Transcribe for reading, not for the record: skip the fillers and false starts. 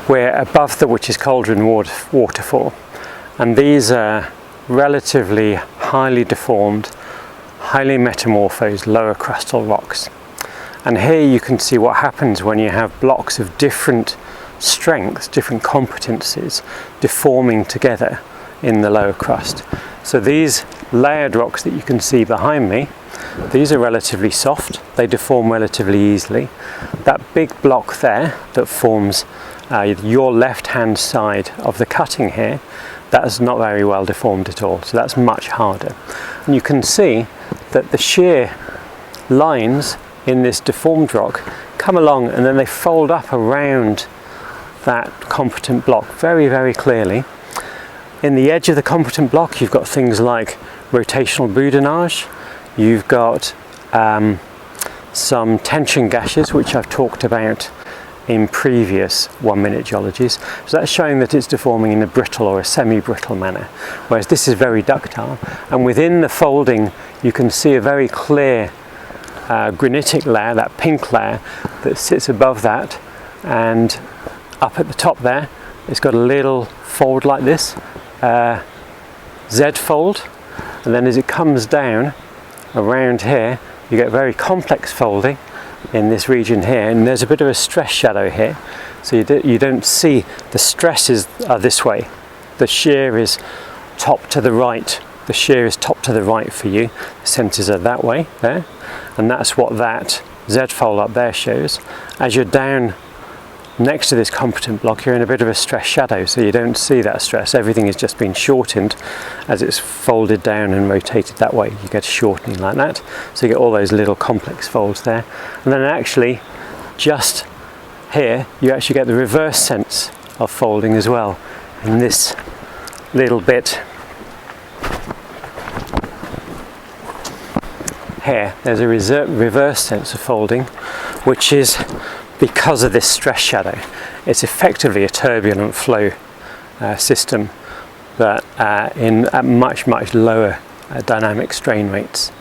we're above the Witches Cauldron waterfall, and these are relatively highly deformed, highly metamorphosed lower crustal rocks. And here you can see what happens when you have blocks of different strengths, different competencies deforming together in the lower crust. So these layered rocks that you can see behind me, these are relatively soft, they deform relatively easily. That big block there that forms your left hand side of the cutting here, that is not very well deformed at all, so that's much harder. And you can see that the shear lines in this deformed rock come along and then they fold up around that competent block very, very clearly. In the edge of the competent block you've got things like rotational boudinage, you've got some tension gashes, which I've talked about in previous 1 minute geologies. So that's showing that it's deforming in a brittle or a semi-brittle manner, whereas this is very ductile. And within the folding you can see a very clear granitic layer, that pink layer that sits above that, and up at the top there it's got a little fold like this, Z fold, and then as it comes down around here you get very complex folding in this region here, and there's a bit of a stress shadow here, so you don't see the stresses are this way. The shear is top to the right. The shear is top to the right for you. The centres are that way there, and that's what that Z fold up there shows. As you're down next to this competent block, you're in a bit of a stress shadow, so you don't see that stress. Everything has just been shortened as it's folded down and rotated that way. You get a shortening like that, so you get all those little complex folds there. And then actually just here you actually get the reverse sense of folding as well in this little bit here. There's a reverse sense of folding, which is because of this stress shadow. It's effectively a turbulent flow system, but at much lower dynamic strain rates.